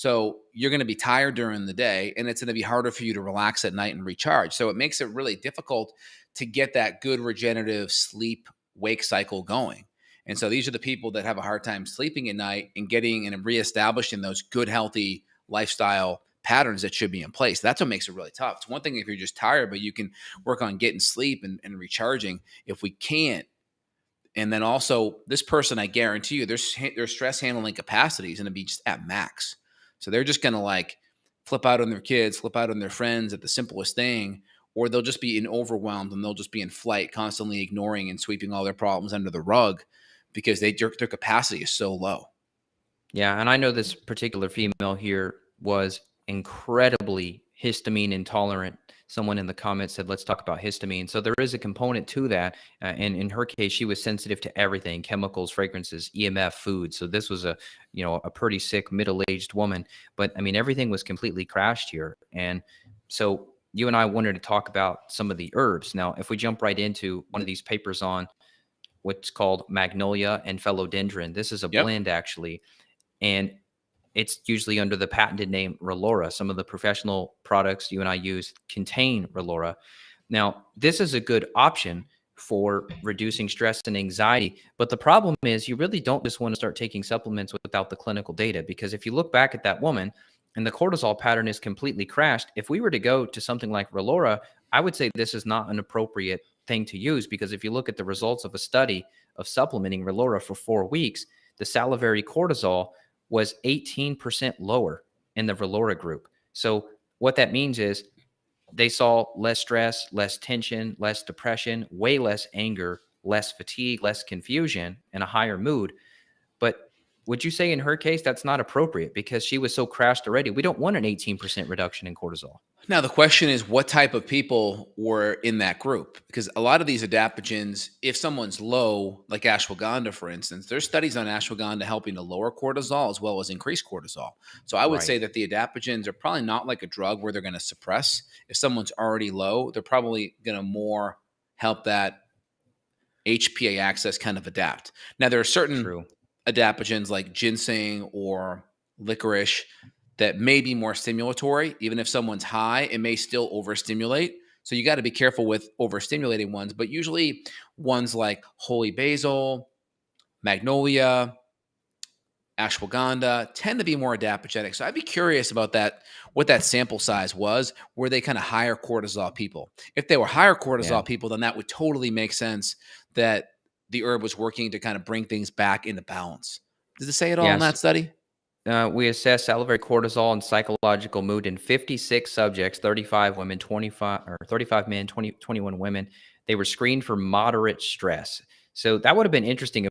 So you're going to be tired during the day, and it's going to be harder for you to relax at night and recharge. So it makes it really difficult to get that good regenerative sleep wake cycle going. And so these are the people that have a hard time sleeping at night and getting and reestablishing those good, healthy lifestyle patterns that should be in place. That's what makes it really tough. It's one thing if you're just tired, but you can work on getting sleep and recharging. If we can't, and then also this person, I guarantee you, their stress handling capacity is going to be just at max. So they're just going to like flip out on their kids, flip out on their friends at the simplest thing, or they'll just be overwhelmed and they'll just be in flight, constantly ignoring and sweeping all their problems under the rug because their capacity is so low. Yeah, and I know this particular female here was incredibly histamine intolerant. Someone in the comments said, let's talk about histamine. So there is a component to that. And in her case, she was sensitive to everything, chemicals, fragrances, EMF, food. So this was a pretty sick middle-aged woman. But I mean, everything was completely crashed here. And so you and I wanted to talk about some of the herbs. Now, if we jump right into one of these papers on what's called magnolia and philodendron, this is a blend actually. And it's usually under the patented name Relora. Some of the professional products you and I use contain Relora. Now, this is a good option for reducing stress and anxiety. But the problem is you really don't just want to start taking supplements without the clinical data, because if you look back at that woman and the cortisol pattern is completely crashed, if we were to go to something like Relora, I would say this is not an appropriate thing to use, because if you look at the results of a study of supplementing Relora for 4 weeks, the salivary cortisol was 18% lower in the Relora group. So what that means is they saw less stress, less tension, less depression, way less anger, less fatigue, less confusion, and a higher mood. But would you say in her case that's not appropriate because she was so crashed already? We don't want an 18% reduction in cortisol. Now, the question is what type of people were in that group? Because a lot of these adaptogens, if someone's low, like ashwagandha, for instance, there's studies on ashwagandha helping to lower cortisol as well as increase cortisol. So I would say that the adaptogens are probably not like a drug where they're going to suppress. If someone's already low, they're probably going to more help that HPA axis kind of adapt. Now, there are certain adaptogens like ginseng or licorice that may be more stimulatory. Even if someone's high, it may still overstimulate. So you got to be careful with overstimulating ones. But usually ones like holy basil, magnolia, ashwagandha tend to be more adaptogenic. So I'd be curious about that, what that sample size was. Were they kind of higher cortisol people? If they were higher cortisol people, then that would totally make sense that the herb was working to kind of bring things back into balance. Does it say it all in that study? We assessed salivary cortisol and psychological mood in 56 subjects, 35 women, 35 men, 21 women. They were screened for moderate stress. So that would have been interesting